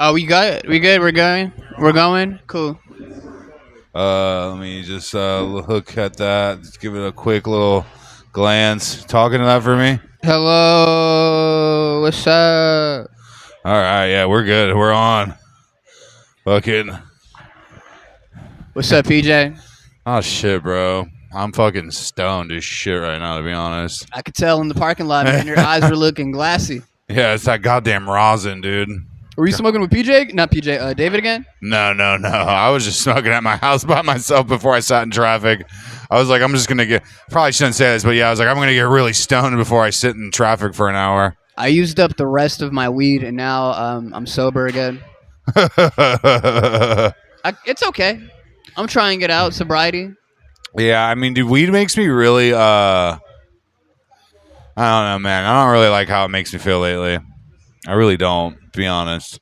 Oh, we good. We good. We're going. We're going. Cool. Let me just look at that. Just give it a quick little glance. Talking to that for me. Hello. What's up? All right, yeah, we're good. We're on. Fucking. What's up, PJ? Oh shit, bro. I'm fucking stoned as shit right now, to be honest. I could tell in the parking lot, man. Your eyes were looking glassy. Yeah, it's that goddamn rosin, dude. Were you smoking with PJ? Not PJ. David again? No. I was just smoking at my house by myself before I sat in traffic. I was like, I'm just gonna get. Probably shouldn't say this, but yeah, I was like, I'm gonna get really stoned before I sit in traffic for an hour. I used up the rest of my weed, and now I'm sober again. It's okay. I'm trying it out. Sobriety. Yeah, I mean, dude, weed makes me really. I don't know, man. I don't really like how it makes me feel lately. I really don't, to be honest.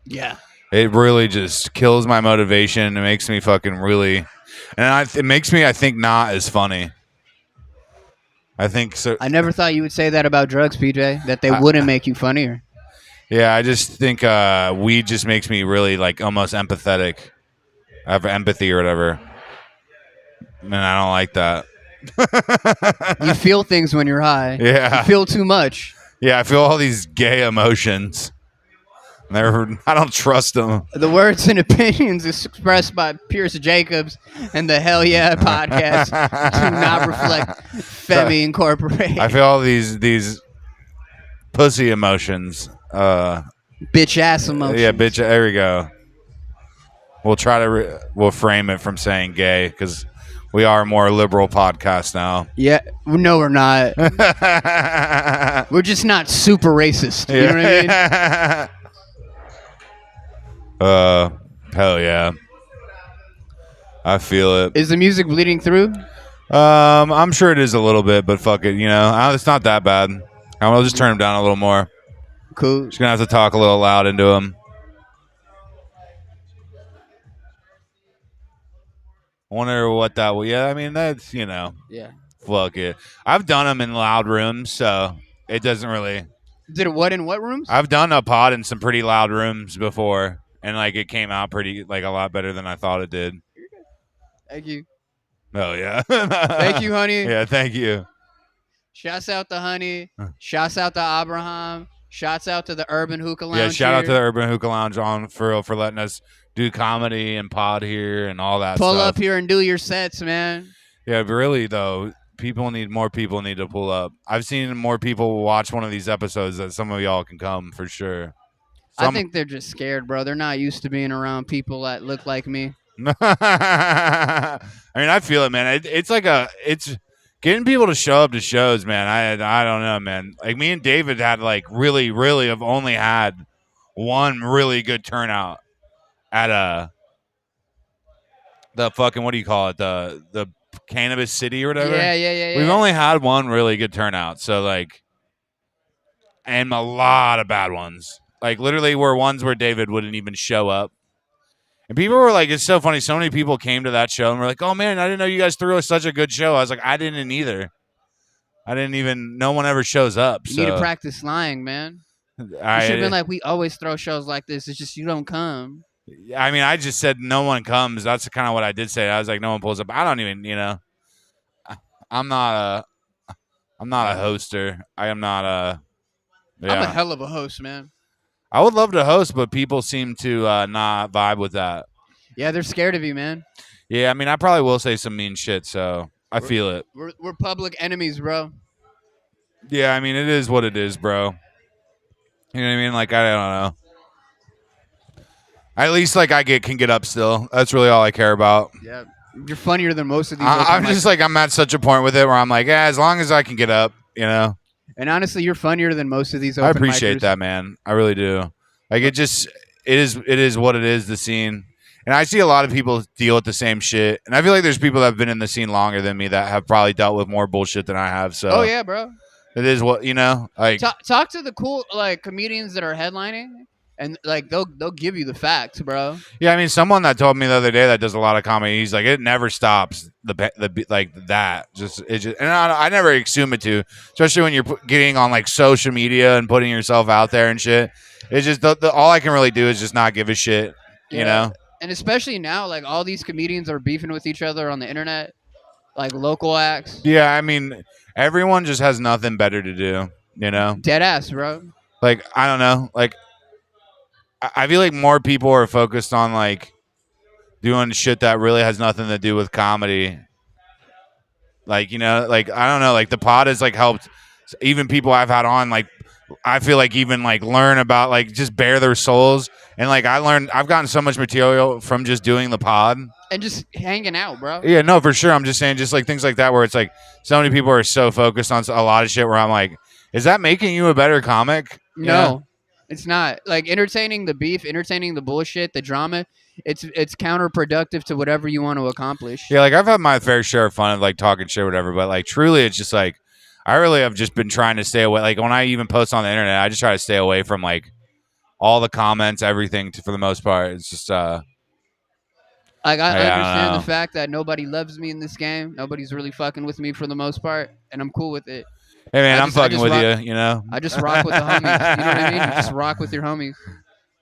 Yeah. It really just kills my motivation. It makes me fucking really, and it makes me, I think, not as funny. I think so. I never thought you would say that about drugs, PJ. That they wouldn't make you funnier. Yeah, I just think weed just makes me really like almost empathetic. I have empathy or whatever. And I don't like that. You feel things when you're high. Yeah. You feel too much. Yeah, I feel all these gay emotions. I don't trust them. The words and opinions expressed by Pierce Jacobs and the Hell Yeah podcast do not reflect Femi Incorporated. I feel all these pussy emotions. Bitch ass emotions. Yeah, bitch. There we go. We'll try to we'll frame it from saying gay because we are a more liberal podcast now. Yeah, no, we're not. We're just not super racist. You know what I mean? Hell yeah. I feel it. Is the music bleeding through? I'm sure it is a little bit, but fuck it, it's not that bad. I'll just turn him down a little more. Cool. Just gonna have to talk a little loud into him. I wonder what that will. Yeah, I mean that's Yeah. Fuck it. I've done them in loud rooms, so it doesn't really. Did it what in what rooms? I've done a pod in some pretty loud rooms before, and like it came out pretty like a lot better than I thought it did. Thank you. Oh yeah. Thank you, honey. Yeah, thank you. Shouts out to Honey. Shouts out to Abraham. Shouts out to the Urban Hookah Lounge. Yeah, shout out to the Urban Hookah Lounge for letting us do comedy and pod here and all that Pull stuff. up here and do your sets, man. Yeah, but really though, more people need to pull up. I've seen more people watch one of these episodes that some of y'all can come for sure. I think they're just scared, bro. They're not used to being around people that look like me. I mean, I feel it, man. It's getting people to show up to shows, man. I don't know, man. Like me and David had like really have only had one really good turnout at the fucking, what do you call it, the Cannabis City or whatever. Yeah. We've only had one really good turnout, so like, and a lot of bad ones. Like literally were ones where David wouldn't even show up. And people were like, it's so funny. So many people came to that show and were like, oh man, I didn't know you guys threw such a good show. I was like, I didn't either. No one ever shows up. You need to practice lying, man. You should have been like, we always throw shows like this. It's just you don't come. I mean, I just said no one comes. That's kind of what I did say. I was like, no one pulls up. I don't even, I'm not a hoster. I am not a. Yeah. I'm a hell of a host, man. I would love to host, but people seem to not vibe with that. Yeah, they're scared of you, man. Yeah, I mean, I probably will say some mean shit, so I feel it. We're public enemies, bro. Yeah, I mean, it is what it is, bro. You know what I mean? Like, I don't know. At least, like, can get up still. That's really all I care about. Yeah, you're funnier than most of these. I'm just like, I'm at such a point with it where I'm like, yeah, as long as I can get up, And honestly, you're funnier than most of these. I appreciate that, man. I really do. Like it is what it is. The scene, and I see a lot of people deal with the same shit. And I feel like there's people that have been in the scene longer than me that have probably dealt with more bullshit than I have. So, oh yeah, bro. It is what like. Talk to the cool like comedians that are headlining, and like they'll give you the facts, bro. Yeah, I mean, someone that told me the other day that does a lot of comedy, he's like, it never stops the like that. And I never assume it to, especially when you're getting on like social media and putting yourself out there and shit. It's just all I can really do is just not give a shit, you know. And especially now, like all these comedians are beefing with each other on the internet, like local acts. Yeah, I mean, everyone just has nothing better to do, you know. Dead ass, bro. Like I don't know, like I feel like more people are focused on like doing shit that really has nothing to do with comedy. Like, you know, like I don't know, like the pod has like helped even people I've had on, like I feel like even like learn about like just bare their souls. And like I've gotten so much material from just doing the pod. And just hanging out, bro. Yeah, no, for sure. I'm just saying just like things like that where it's like so many people are so focused on a lot of shit where I'm like, is that making you a better comic? No. Yeah. It's not. Like entertaining the beef, entertaining the bullshit, the drama, it's counterproductive to whatever you want to accomplish. Yeah, like I've had my fair share of fun of like talking shit or whatever, but like truly it's just like I really have just been trying to stay away. Like when I even post on the internet, I just try to stay away from like all the comments, everything for the most part. It's just like I understand the fact that nobody loves me in this game. Nobody's really fucking with me for the most part, and I'm cool with it. Hey man, I'm fucking with you, you know. I just rock with the homies. You know what I mean? You just rock with your homies.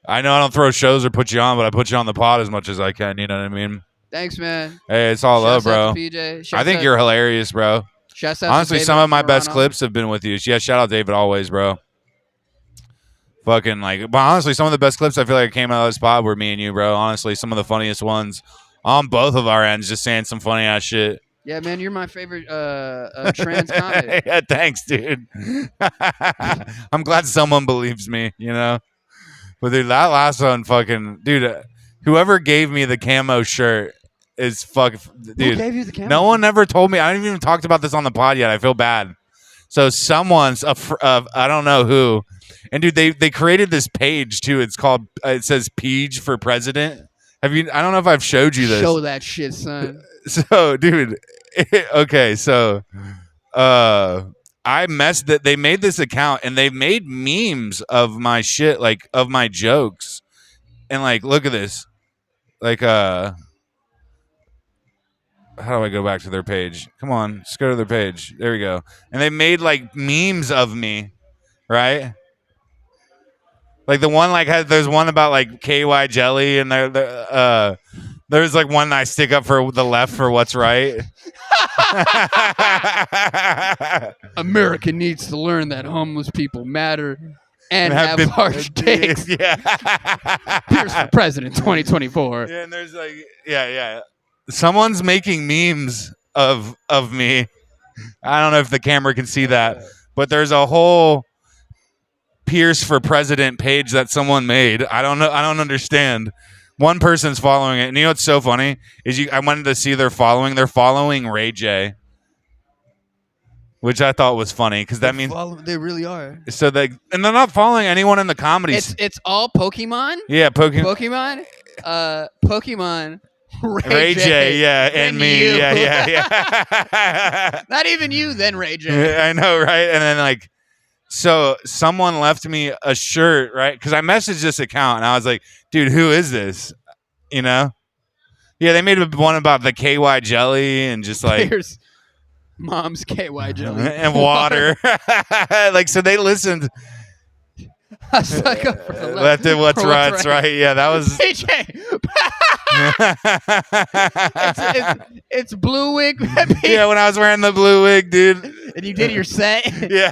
I know I don't throw shows or put you on, but I put you on the pod as much as I can. You know what I mean? Thanks, man. Hey, it's all love, bro. PJ. I think you're hilarious, bro. Honestly, some of my best clips have been with you. Yeah, shout out David always, bro. Fucking like, but honestly, some of the best clips I feel like came out of this pod were me and you, bro. Honestly, some of the funniest ones on both of our ends, just saying some funny ass shit. Yeah, man, you're my favorite trans comic. Yeah, thanks, dude. I'm glad someone believes me, you know. But dude, that last one, fucking dude, whoever gave me the camo shirt is dude. Who gave you the camo? No one ever told me. I haven't even talked about this on the pod yet. I feel bad. So someone's I don't know who, and dude, they created this page too. It's called it says Peach for President. Have you? I don't know if I've showed you this. Show that shit, son. So, dude, okay, so I messed that they made this account and they made memes of my shit, like of my jokes. And like, look at this. Like how do I go back to their page? Come on, just go to their page. There we go. And they made like memes of me, right? Like the one there's one about like KY jelly and there's like one that I stick up for the left for what's right. America needs to learn that homeless people matter and have harsh takes. Yeah. Pierce for president 2024. Yeah, and there's like yeah. Someone's making memes of me. I don't know if the camera can see that, but there's a whole Pierce for president page that someone made. I don't know. I don't understand. One person's following it, and you know what's so funny is I wanted to see their following. They're following Ray J, which I thought was funny because that means they really are. So and they're not following anyone in the comedies. It's all Pokemon. Yeah, Pokemon. Pokemon. Ray J, yeah, and me, you. yeah. Not even you, then Ray J. I know, right? And then like. So someone left me a shirt, right? Because I messaged this account and I was like, dude, who is this? You know? Yeah, they made one about the KY jelly and just like... Here's mom's KY jelly. And water. Like, so they listened. I suck up for the left it what's right. Yeah, that was... it's blue wig. Yeah, when I was wearing the blue wig, dude. And you did your set? Yeah.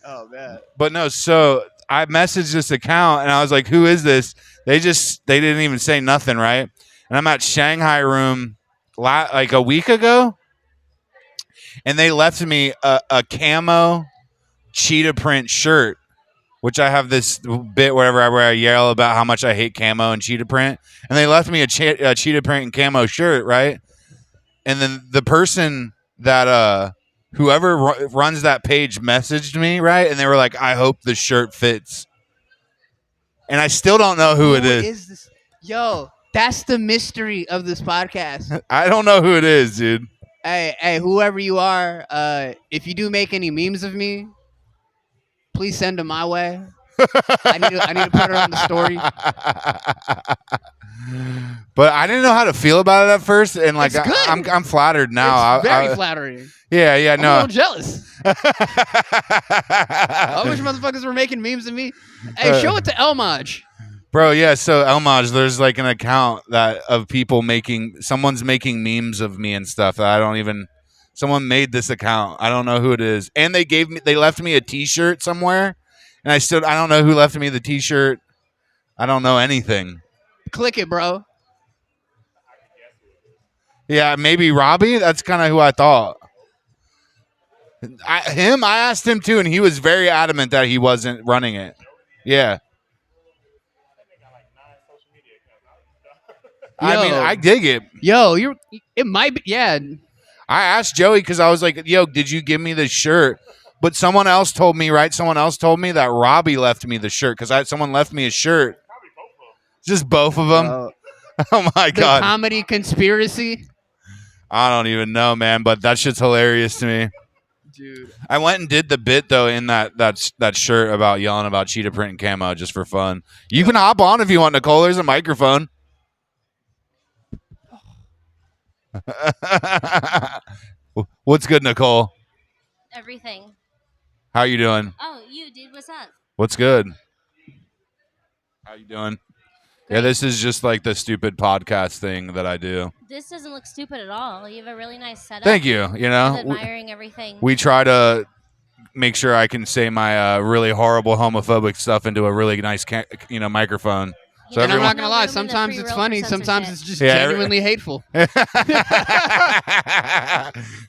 Oh, man. But no, so I messaged this account and I was like, who is this? They didn't even say nothing, right? And I'm at Shanghai Room like a week ago. And they left me a camo cheetah print shirt, which I have this bit where I yell about how much I hate camo and cheetah print. And they left me a cheetah print and camo shirt, right? And then the person that whoever runs that page messaged me, right? And they were like, I hope the shirt fits. And I still don't know who it is. Who is this? Yo, that's the mystery of this podcast. I don't know who it is, dude. Hey, whoever you are, if you do make any memes of me, please send them my way. I need to put her on the story. But I didn't know how to feel about it at first, and like It's good. I'm flattered now. It's very flattering. Yeah, I'm a no. little jealous. I wish motherfuckers were making memes of me. Hey, show it to Elmaj. Bro, yeah, so Elmaj, there's like an account that of people someone's making memes of me and stuff that I don't even, someone made this account. I don't know who it is. And they left me a t-shirt somewhere, and I don't know who left me the t-shirt. I don't know anything. Click it, bro. Yeah, maybe Robbie? That's kind of who I thought. I asked him too, and he was very adamant that he wasn't running it. Yeah. I mean, I dig it. Yo, it might be, yeah. I asked Joey because I was like, yo, did you give me the shirt? But someone else told me, right? Someone else told me that Robbie left me the shirt because someone left me a shirt. Just both of them. Oh, my God. The comedy conspiracy? I don't even know, man, but that shit's hilarious to me. Dude. I went and did the bit, though, in that shirt about yelling about cheetah print and camo just for fun. You can hop on if you want, Nicole. There's a microphone. What's good, Nicole? Everything. How you doing? Oh, you, dude. What's up? What's good? How you doing? Yeah, this is just like the stupid podcast thing that I do. This doesn't look stupid at all. You have a really nice setup. Thank you. You know, I'm admiring everything. We try to make sure I can say my really horrible homophobic stuff into a really nice, microphone. So and I'm not gonna lie. Sometimes it's funny. Sometimes it's just genuinely hateful.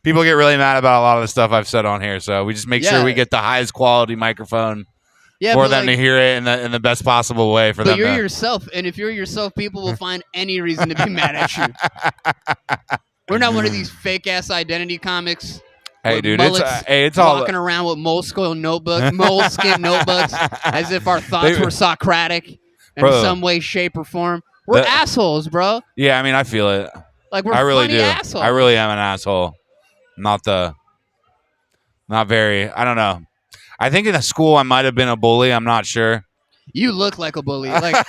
People get really mad about a lot of the stuff I've said on here, so we just make sure we get the highest quality microphone for them to hear it in the best possible way for them. But you're yourself, and if you're yourself, people will find any reason to be mad at you. We're not one of these fake ass identity comics. Hey, dude, it's all walking around with moleskin notebooks, as if our thoughts were Socratic. In some way, shape, or form. We're assholes, bro. Yeah, I mean, I feel it. Like, we're I really funny do. assholes. I really am an asshole. Not very, I don't know. I think in a school I might have been a bully. I'm not sure. You look like a bully. Like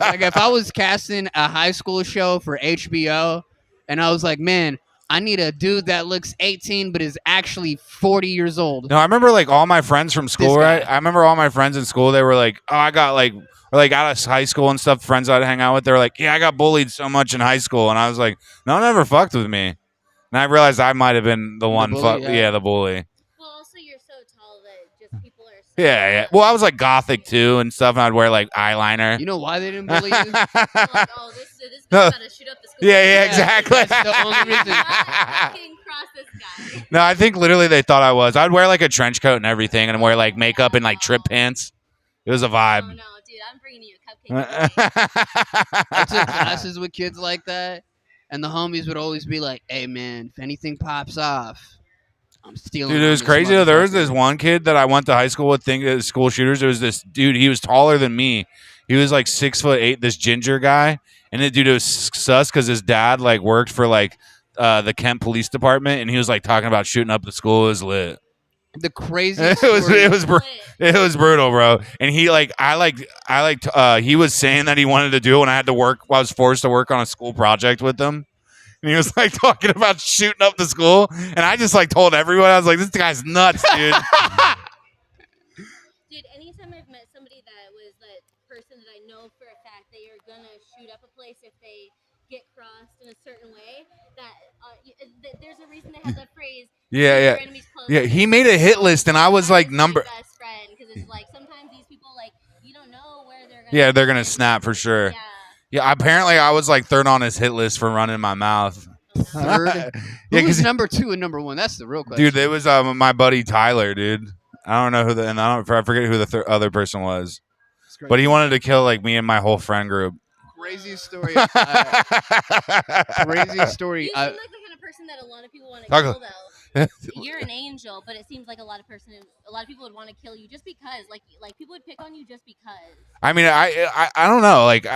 if I was casting a high school show for HBO, and I was like, man, I need a dude that looks 18 but is actually 40 years old. No, I remember like all my friends from school, right? I remember all my friends in school, they were like, oh, I got like, or like out of high school and stuff, friends I'd hang out with, they were like, yeah, I got bullied so much in high school. And I was like, no one ever fucked with me. And I realized I might have been the one, the bully. Well, also you're so tall that just people are so yeah. Well, I was like gothic too and stuff, and I'd wear like eyeliner. You know why they didn't bully you? like, oh, this guy's about to shoot up the school. Yeah, exactly. That's the only reason. Cross this guy. No, I think literally they thought I was. I'd wear like a trench coat and everything and wear like makeup and like trip pants. It was a vibe. Oh, no, dude, I'm bringing you a cupcake. I took classes with kids like that, and the homies would always be like, hey, man, if anything pops off, I'm stealing. Dude, it was crazy. There was this one kid that I went to high school with, school shooters. There was this dude. He was taller than me. He was like 6'8", this ginger guy. And the dude was sus because his dad like worked for like the Kent Police Department, and he was like talking about shooting up the school. It was lit. The craziest. It was brutal, bro. And he like he was saying that he wanted to do it when I was forced to work on a school project with him. And he was like talking about shooting up the school, and I just like told everyone, I was like, this guy's nuts, dude. Dude, anytime I've met somebody that was that person that I know for a fact they are gonna shoot up a place if they get crossed in a certain way, that there's a reason they have that phrase. Yeah. He made a hit list, and I was like number. Best friend, because it's like sometimes these people like you don't know where they're gonna. Yeah, they're gonna snap for sure. Yeah. Apparently, I was like third on his hit list for running my mouth. Third. Who was number 2 and number 1? That's the real question. Dude, it was my buddy Tyler, dude. I don't know who I forget who the other person was, but he wanted to kill like me and my whole friend group. Crazy story. Crazy story. You seem like the kind of person that a lot of people want to kill, though. You're an angel, but it seems like a lot of people would want to kill you just because, like people would pick on you just because. I mean, I don't know, like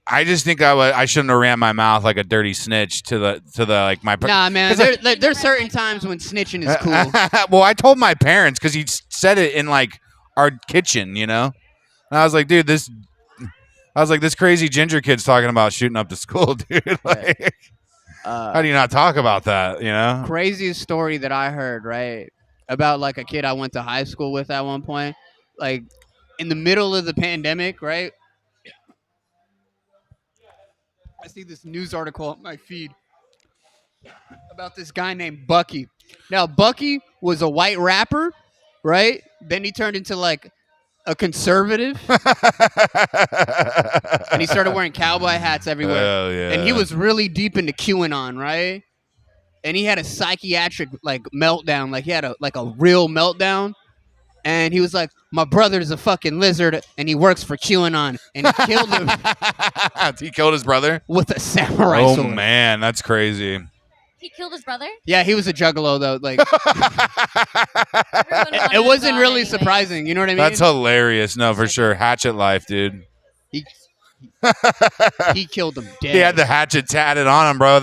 I just think I shouldn't have ran my mouth like a dirty snitch to the like my. Nah, man. There's certain times when snitching is cool. Well, I told my parents because he said it in like our kitchen, you know. And I was like, dude, this crazy ginger kid's talking about shooting up the school, dude. Like, how do you not talk about that? You know? Craziest story that I heard, right? About like a kid I went to high school with at one point. Like in the middle of the pandemic, right? I see this news article on my feed about this guy named Bucky. Now, Bucky was a white rapper, right? Then he turned into like a conservative and he started wearing cowboy hats everywhere. Oh yeah. And he was really deep into QAnon, right? And he had a psychiatric like meltdown, like he had a real meltdown. And he was like, "My brother's a fucking lizard, and he works for QAnon." And he killed him He killed his brother. with a samurai Oh sword. man, that's crazy. He killed his brother. Yeah, he was a juggalo though. Like Everyone wanted it him wasn't gone really anyways. surprising. You know what I mean? That's hilarious. No, for sure. Hatchet life, dude. he, he killed him dead. He had the hatchet tatted on him, bro.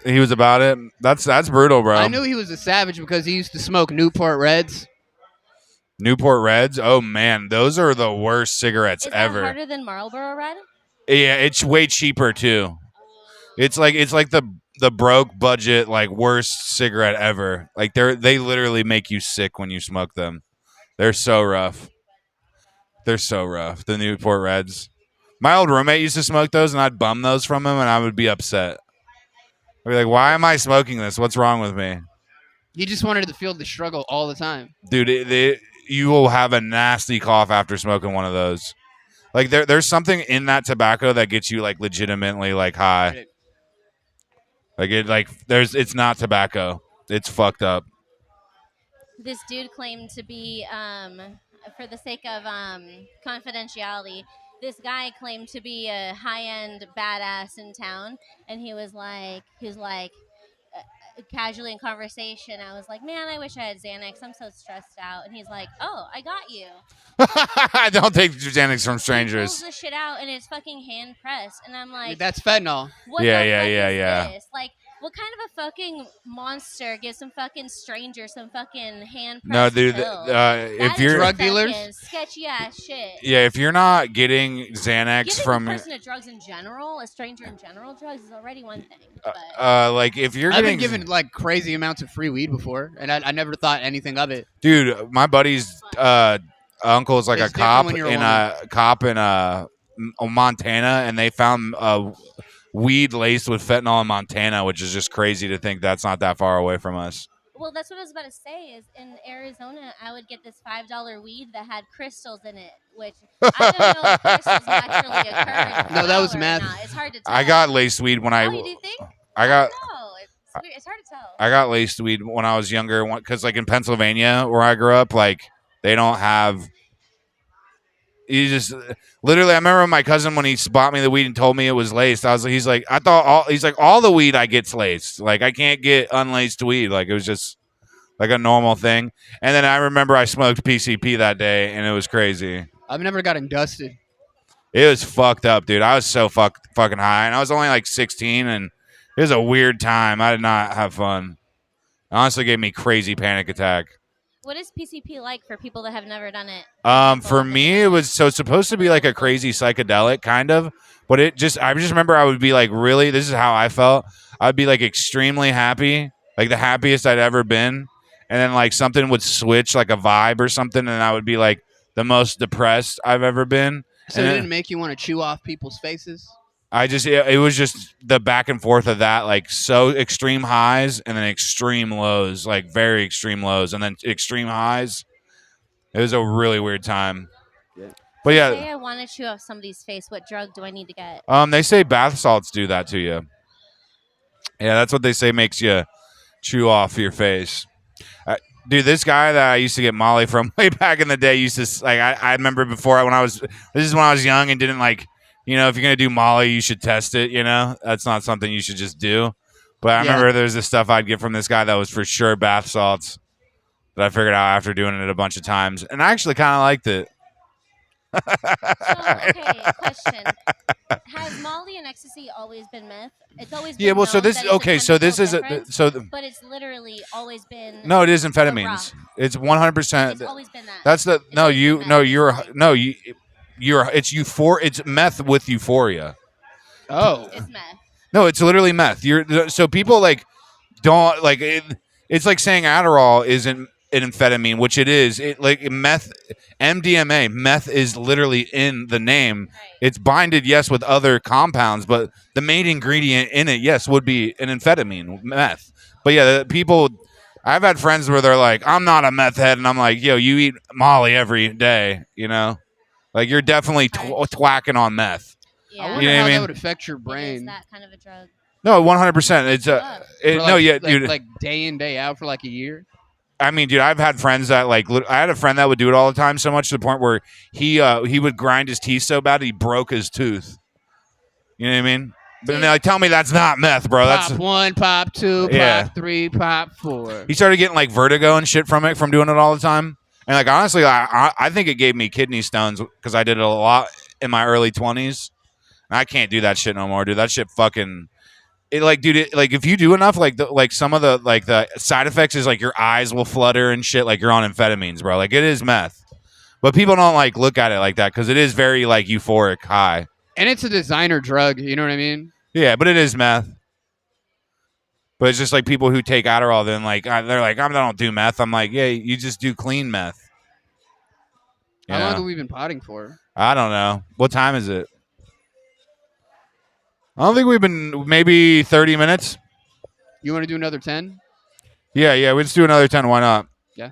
He was about it. That's brutal, bro. I knew he was a savage because he used to smoke Newport Reds. Newport Reds. Oh man, those are the worst cigarettes Is ever. that harder than Marlboro Red? Yeah, it's way cheaper too. It's like the broke budget like worst cigarette ever. Like they literally make you sick when you smoke them. They're so rough. They're so rough. The Newport Reds. My old roommate used to smoke those, and I'd bum those from him, and I would be upset. I'd be like, "Why am I smoking this? What's wrong with me?" He just wanted to feel the struggle all the time. Dude, you will have a nasty cough after smoking one of those. Like there's something in that tobacco that gets you like legitimately like high. It's not tobacco. It's fucked up. This dude claimed to be, for the sake of confidentiality, this guy claimed to be a high-end badass in town, and he was like, casually in conversation, I was like, man, I wish I had Xanax. I'm so stressed out. And he's like, oh, I got you. I don't take Xanax from He pulls strangers. the shit out, and it's fucking hand pressed. And I'm like, That's fentanyl. what Yeah, the yeah, fuck yeah, is yeah. this? Like, what kind of a fucking monster gives some fucking stranger some fucking hand No, pressed dude. pill? If That you're is Drug fucking dealers? sketchy ass shit. yeah, if you're not getting Xanax Giving from a person a drugs in general, a stranger in general, drugs is already one thing. But like if you're I've getting been given like crazy amounts of free weed before, and I never thought anything of it. dude, my buddy's uncle is like It's a cop different when you're in Montana, and they found weed laced with fentanyl in Montana, which is just crazy to think that's not that far away from us. well, that's what I was about to say. Is in Arizona, I would get this $5 weed that had crystals in it, which I don't know if crystals naturally occur. In No, that was flower or meth. not. It's hard to tell. I got laced weed when Oh, you do think? I got No, it's weird. It's hard to tell. I got laced weed when I was younger because like in Pennsylvania where I grew up, like they don't have. You just literally. I remember my cousin when he bought me the weed and told me it was laced. He's like, all the weed I get's laced. Like I can't get unlaced weed. Like it was just like a normal thing. And then I remember I smoked PCP that day, and it was crazy. I've never gotten dusted. It was fucked up, dude. I was so fucking high, and I was only like 16, and it was a weird time. I did not have fun. It honestly gave me crazy panic attack. What is PCP like for people that have never done it? For me, it was it's supposed to be like a crazy psychedelic kind of, but I just remember I would be like, really, this is how I felt. I'd be like extremely happy, like the happiest I'd ever been, and then like something would switch, like a vibe or something, and I would be like the most depressed I've ever been. So And it then didn't make you want to chew off people's faces? it was just the back and forth of that, like so extreme highs and then extreme lows, like very extreme lows and then extreme highs. It was a really weird time. But yeah, Say I want to chew off somebody's face. What drug do I need to get? they say bath salts do that to you. Yeah, that's what they say makes you chew off your face. Dude, this guy that I used to get Molly from way back in the day used to like. I remember before this is when I was young and didn't like. You know, if you're gonna do Molly, you should test it. You know, that's not something you should just do. But I remember there's this stuff I'd get from this guy that was for sure bath salts that I figured out after doing it a bunch of times, and I actually kind of liked it. So, okay, question. Has Molly and ecstasy always been meth? It's always been Yeah, well, so known this that it's a okay, so this chemical is a difference, so but it's literally always been no, it is rock. amphetamines. It's 100%. It's always been that. That's the It's no, always you been no, meth, you're basically. no, you're it's it's meth with euphoria. Oh, It's meth. No, it's literally meth. You're so people like don't like it's like saying Adderall isn't an amphetamine, which it is. It like meth, MDMA, meth is literally in the name. Right. It's binded, yes, with other compounds, but the main ingredient in it, yes, would be an amphetamine, meth. But yeah, the people, I've had friends where they're like, I'm not a meth head, and I'm like, yo, you eat Molly every day, you know, like you're definitely twacking on meth. Yeah. I You wonder know what how I mean? that would affect your It is brain. that kind of a drug. No, 100%. It's For no, yeah, dude. like day in day out for like a year. I mean, dude, I've had friends that like. I had a friend that would do it all the time, so much to the point where he would grind his teeth so bad he broke his tooth. You know what I mean? But then they're like, tell me that's not meth, bro. Pop That's 1, pop 2, Yeah. pop 3, pop 4. he started getting like vertigo and shit from it from doing it all the time. And like honestly, I think it gave me kidney stones because I did it a lot in my early 20s. And I can't do that shit no more, dude. That shit fucking. It like, dude, like if you do enough, like some of the side effects is like your eyes will flutter and shit, like you're on amphetamines, bro. Like it is meth, but people don't like look at it like that because it is very like euphoric high. And it's a designer drug. You know what I mean? Yeah, but it is meth. But it's just like people who take Adderall, then like they're like, I don't do meth. I'm like, yeah, you just do clean meth. You How long know? have we been potting for? I don't know. What time is it? I don't think we've been maybe 30 minutes. You want to do another 10? Yeah, let's do another 10. Why not? Yeah.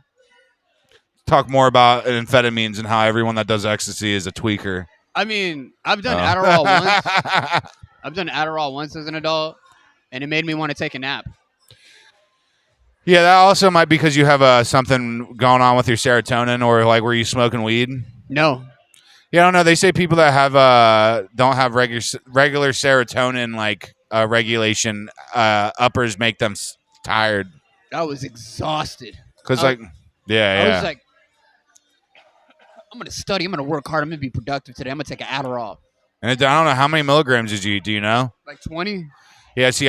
Talk more about amphetamines and how everyone that does ecstasy is a tweaker. I mean, I've done Oh. Adderall once. I've done Adderall once as an adult, and it made me want to take a nap. Yeah, that also might be because you have something going on with your serotonin, or like were you smoking weed? No. Yeah, I don't know. They say people that have don't have regular serotonin like regulation uppers make them tired. I was exhausted. Cause I- like, yeah, I was like, I'm going to study. I'm going to work hard. I'm going to be productive today. I'm going to take an Adderall. and I don't know how many milligrams did you eat. Do you know? Like 20? Yeah, see,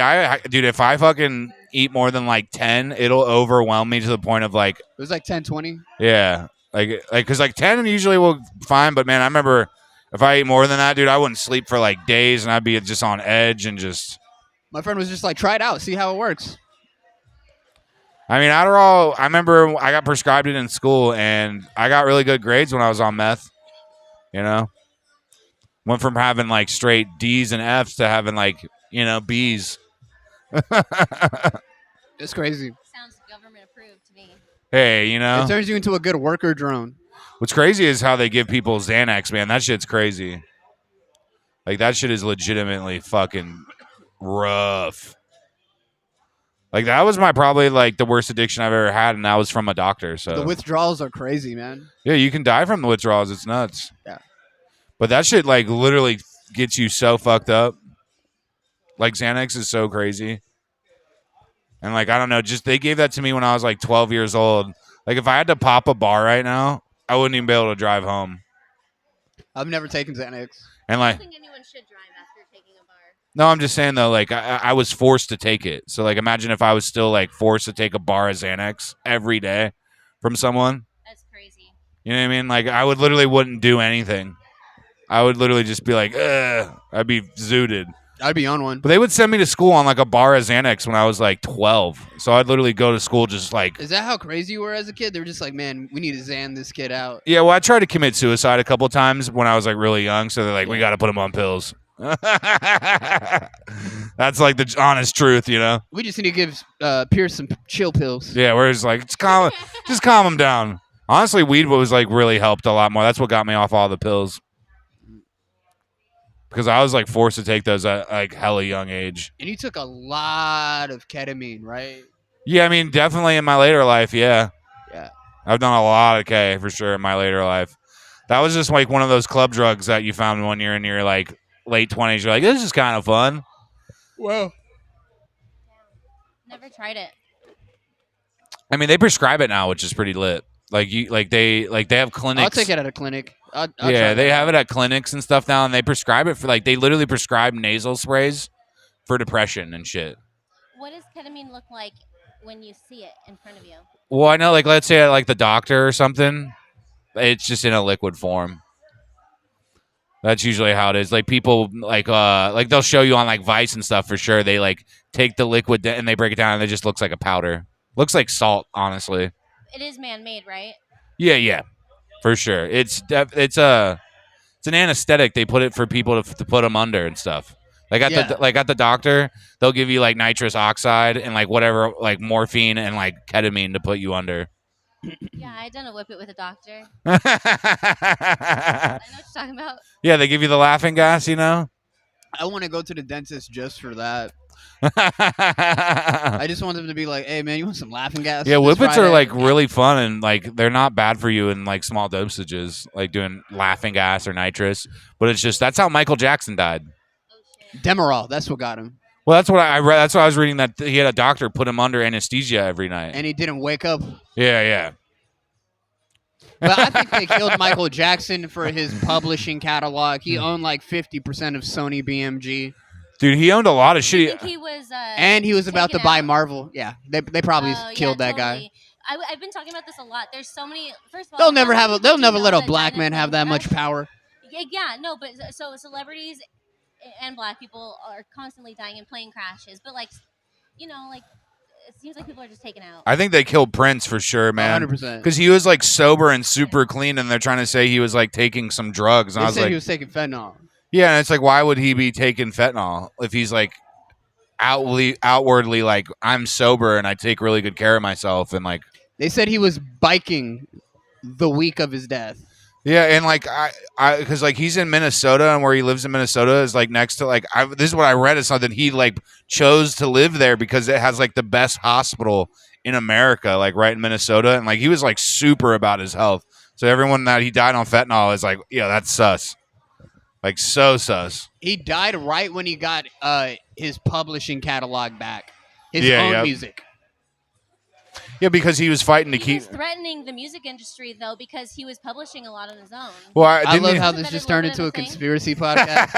dude, if I fucking eat more than like 10, it'll overwhelm me to the point of like, It was like 10, 20. yeah, because like 10 usually will fine, but man, I remember if I ate more than that, dude, I wouldn't sleep for like days, and I'd be just on edge and just. My friend was just like, try it out. See how it works. I mean, Adderall. I remember I got prescribed it in school, and I got really good grades when I was on meth. You know, went from having like straight D's and F's to having like B's. It's crazy. Sounds government approved to me. Hey, It turns you into a good worker drone. what's crazy is how they give people Xanax, man. That shit's crazy. Like, that shit is legitimately fucking rough. Like, that was probably like the worst addiction I've ever had, and that was from a doctor. So The withdrawals are crazy, man. yeah, you can die from the withdrawals. It's nuts. Yeah. But that shit like literally gets you so fucked up. Like, Xanax is so crazy. And like, I don't know, just they gave that to me when I was like 12 years old. Like, if I had to pop a bar right now, I wouldn't even be able to drive home. I've never taken Xanax. And I like, don't think anyone should drive after taking a bar. no, I'm just saying though, like I was forced to take it. So like, imagine if I was still like forced to take a bar of Xanax every day from someone. That's crazy. You know what I mean? Like, I would literally wouldn't do anything. I would literally just be like, ugh. I'd be zooted. I'd be on one. But they would send me to school on like a bar of Xanax when I was like 12. So I'd literally go to school just like. Is that how crazy you were as a kid? They were just like, man, we need to Xan this kid out. Yeah, well, I tried to commit suicide a couple of times when I was like really young. So they're like, we got to put him on pills. That's like the honest truth, you know? We just need to give Pierce some chill pills. Yeah, where it's like, just calm him down. Honestly, weed was like really helped a lot more. That's what got me off all the pills. Because I was like forced to take those at like hella young age. And you took a lot of ketamine, right? Yeah, I mean, definitely in my later life, yeah. Yeah. I've done a lot of K for sure in my later life. That was just like one of those club drugs that you found when you're in your like late 20s. You're like, this is kind of fun. Whoa. Never tried it. I mean, they prescribe it now, which is pretty lit. Like they have clinics. I'll take it at a clinic. I'll try Yeah, they that have out. it at clinics and stuff now, and they prescribe it for like they literally prescribe nasal sprays for depression and shit. What does ketamine look like when you see it in front of you? Well, I know, like let's say like the doctor or something, it's just in a liquid form. That's usually how it is. Like people like they'll show you on like Vice and stuff for sure. They like take the liquid and they break it down and it just looks like a powder. Looks like salt, honestly. It is man-made, right? Yeah, for sure. It's an anesthetic. They put it for people to put them under and stuff. Like at the doctor, they'll give you like nitrous oxide and like whatever like morphine and like ketamine to put you under. Yeah, I done a whip it with a doctor. Yeah, I know what you're talking about. they give you the laughing gas, you know. I want to go to the dentist just for that. I just want them to be like, "Hey, man, you want some laughing gas?" Yeah, this whippets are Friday?" like really fun and like they're not bad for you in like small dosages, like doing laughing gas or nitrous. But it's just that's how Michael Jackson died. Oh shit. Demerol. That's what got him, Well, that's what I read. That's what I was reading that he had a doctor put him under anesthesia every night. and he didn't wake up. Yeah. But I think they killed Michael Jackson for his publishing catalog. He owned like 50% of Sony BMG, Dude, he owned a lot of I shit. think he was. and he was about to taken buy out. Marvel. Yeah, they probably Oh, killed yeah, that guy. totally. I've been talking about this a lot. There's so many. First of all, They'll never how have. many They'll people never do you let know a that black died in man have that plane much crash? power. Yeah, no, but so celebrities and black people are constantly dying in plane crashes. But like, like it seems like people are just taken out. I think they killed Prince for sure, man. 100%. Because he was like sober and super clean, and they're trying to say he was like taking some drugs. And They I was said like, he was taking fentanyl. yeah, and it's like, why would he be taking fentanyl if he's like outwardly like I'm sober and I take really good care of myself and like They said he was biking the week of his death. yeah, and like I because like he's in Minnesota and where he lives in Minnesota is like next to like this is what I read is something he like chose to live there because it has like the best hospital in America, like right in Minnesota, and like he was like super about his health. So everyone that he died on fentanyl is like, yeah, that's sus, like so sus. He died right when he got his publishing catalog back, his Yeah, own yep. music. Yeah, because he was fighting to He keep. was threatening the music industry though because he was publishing a lot on his own. Well, I didn't love he- how Isn't this that just a little turned bit into of a a thing? conspiracy podcast.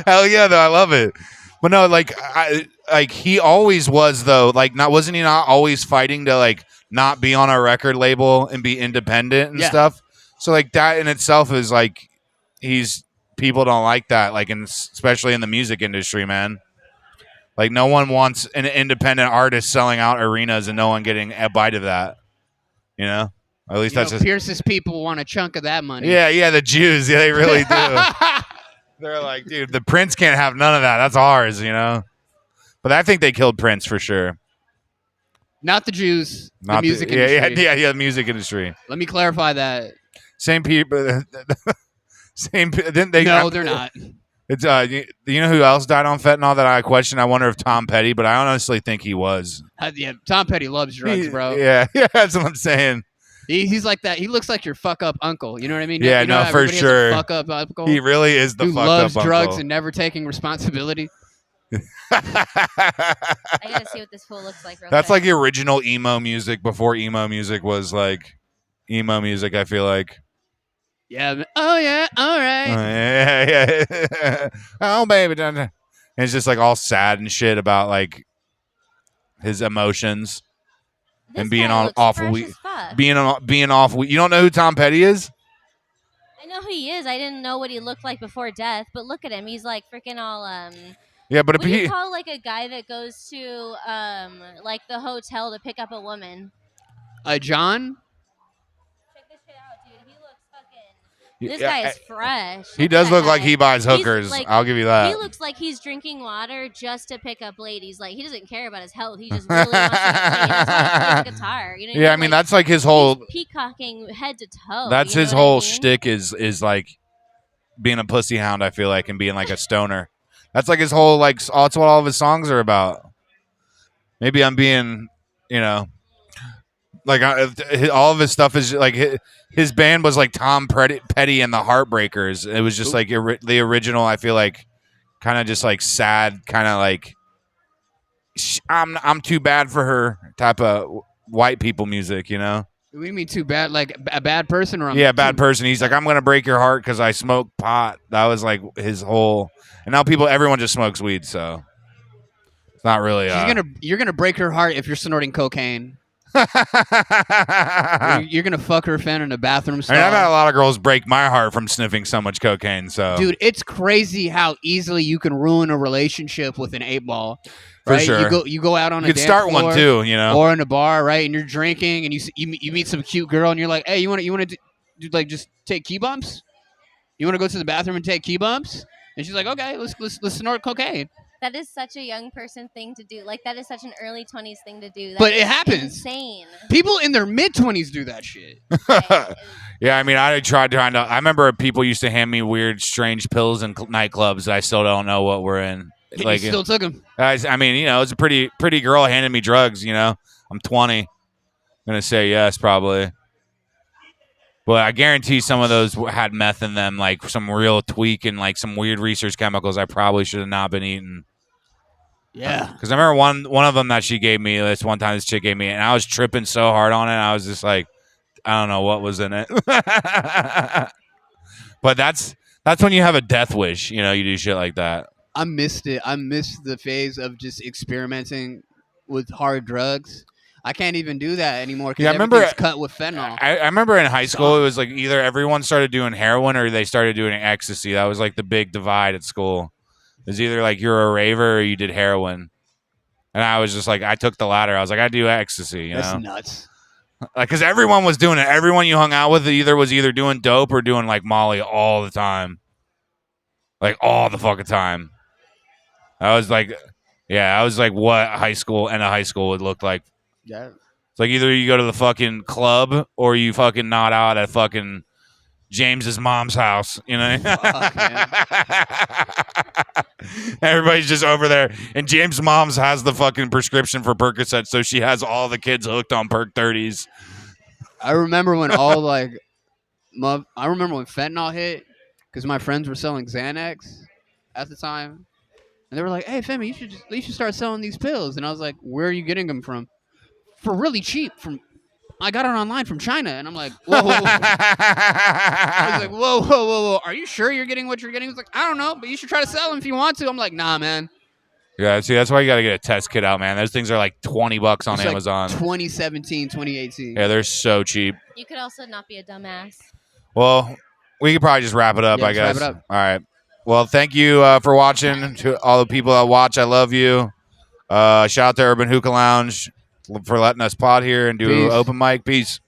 Hell yeah, though I love it. But no, like he always was though. Like wasn't he not always fighting to like not be on a record label and be independent and Yeah. stuff? So like that in itself is like people don't like that. Like especially in the music industry, man. Like no one wants an independent artist selling out arenas and no one getting a bite of that. You know, at least that's just. Pierce's people want a chunk of that money. Yeah, the Jews. Yeah, they really do. They're like, dude, the Prince can't have none of that. That's ours, you know? But I think they killed Prince for sure. Not the Jews, the Not music yeah, industry. yeah, music industry. Let me clarify that. Same people. Didn't they? No, they're not. It's you know who else died on fentanyl that I question? I wonder if Tom Petty, but I honestly think he was. Yeah, Tom Petty loves drugs, bro. Yeah, that's what I'm saying. He's like that. He looks like your fuck up uncle. You know what I mean? Yeah, you know no, how for everybody has a sure. Fuck up uncle. He really is the who fucked loves up drugs uncle. and never taking responsibility. I gotta see what this fool looks like. That's quick. like the original emo music before emo music was like emo music. I feel like. Yeah. Oh yeah. All right. Yeah. Oh baby, and it's just like all sad and shit about like his emotions This and being guy on looks off fresh week, as fuck. being off. You don't know who Tom Petty is? I know who he is. I didn't know what he looked like before death, but look at him. He's like freaking all Yeah, but What do he you call like a guy that goes to like the hotel to pick up a woman? John. Check this shit out, dude. He looks fucking. This Yeah, guy is fresh. he Look at does that look like guy. he buys He's, hookers. like, I'll give you that. He looks like he's drinking water just to pick up ladies. Like he doesn't care about his health. He just really wants to get clean. That's why he plays the guitar. You know what Yeah, I I mean Like, that's like his whole. he's peacocking head to toe. That's you know his what I whole mean? shtick is like being a pussy hound. I feel like and being like a stoner. That's like his whole like. That's what all of his songs are about. Maybe I'm being, like all of his stuff is like his band was like Tom Petty and the Heartbreakers. It was just like the original. I feel like kind of just like sad, kind of like I'm too bad for her type of white people music, you know. What do you mean too bad? Like a bad person, or Yeah, bad person. He's like, I'm gonna break your heart because I smoke pot. That was like his whole. And now everyone just smokes weed, so it's not really. You're gonna break her heart if you're snorting cocaine. You're gonna fuck her fan in a bathroom stall. I mean, I've had a lot of girls break my heart from sniffing so much cocaine. So, dude, it's crazy how easily you can ruin a relationship with an 8-ball. For right? sure. You go out on you a could dance start floor, one too, you know, or in a bar, right? And you're drinking, and you meet some cute girl, and you're like, hey, you want to do like just take key bumps? You want to go to the bathroom and take key bumps? And she's like, okay, let's snort cocaine. That is such a young person thing to do. Like, that is such an early 20s thing to do. But it happens. Insane. People in their mid-20s do that shit. Yeah, I mean, I tried trying to. I remember people used to hand me weird, strange pills in nightclubs that I still don't know what we're in. Like, you still took them. I mean, you know, it's a pretty girl handing me drugs. You know, I'm 20. I'm gonna say yes, probably. But I guarantee some of those had meth in them, like some real tweak and like some weird research chemicals I probably should have not been eating. Yeah. Because I remember one of them that she gave me, this one time this chick gave me, and I was tripping so hard on it, I was just like, I don't know what was in it. But that's when you have a death wish, you know, you do shit like that. I missed it. I missed the phase of just experimenting with hard drugs. I can't even do that anymore because everything's cut with fentanyl. I remember in high school, it was like either everyone started doing heroin or they started doing ecstasy. That was like the big divide at school. It was either like you're a raver or you did heroin. And I was just like, I took the latter. I was like, I do ecstasy, you That's know? nuts. Like, because everyone was doing it. Everyone you hung out with was either doing dope or doing like Molly all the time. Like all the fucking time. I was like what high school would look like. Yeah. It's like either you go to the fucking club or you fucking nod out at fucking James's mom's house, you know? Fuck, man. Everybody's just over there. And James' mom's has the fucking prescription for Percocet, so she has all the kids hooked on Perc 30s. I remember when fentanyl hit because my friends were selling Xanax at the time. And they were like, hey, Femi, you should start selling these pills. And I was like, where are you getting them from? For really cheap. I got it online from China. And I'm like, whoa. I was like, whoa. Are you sure you're getting what you're getting? He's like, I don't know, but you should try to sell them if you want to. I'm like, nah, man. Yeah, see, that's why you got to get a test kit out, man. Those things are like $20 on It's Amazon. Like 2017, 2018. Yeah, they're so cheap. You could also not be a dumbass. Well, we could probably just wrap it up, Yeah, I guess. wrap it up. All right. Well, thank you for watching. To all the people that watch, I love you. Shout out to Urban Hookah Lounge for letting us pod here and do Peace. open mic. Peace.